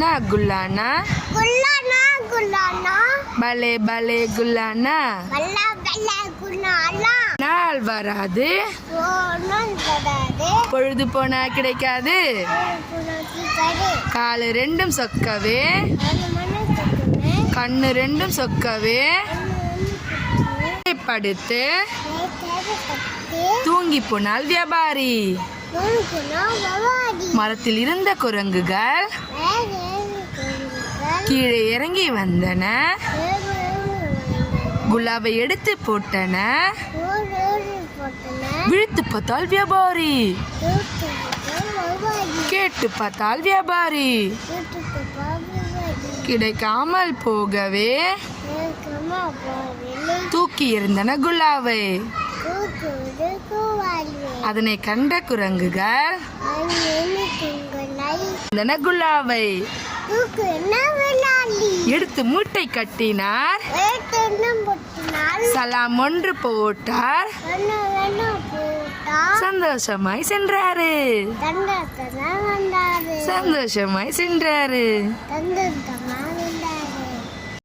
Na gulana. Gulana, gulana. Bale bale gulana. Balla, balla, gulana. நாள் வராது போனால் வராது. பொழுது போனா கிடைக்காது புனக்கு கரு. காலு ரெண்டும் சொக்கவே அந்த மனசுக்குமே கண்ணு ரெண்டும் சொக்கவே படுத்து தேவைப்பட்டு தூங்கி போனால் வியாபாரி. நோக்குனா வவாடி. மரத்தில் இருந்த குரங்குகள் வேறு கீழே இறங்கி வந்தன. குலாவை எடுத்து போட்டன. விழித்து பார்த்தால் வியாபாரி. கேட்டு பார்த்தால் வியாபாரி. கிடைக்காமல் போகவே தூக்கி இருந்தன குலாவை. அதனை கண்ட குரங்குகள் இருந்தன குலாவை. எடுத்து மூட்டை கட்டினார். சலாம் ஒன்று போட்டார். சந்தோஷமாய் சென்றாரு. சந்தோஷமாய் சென்றாரு.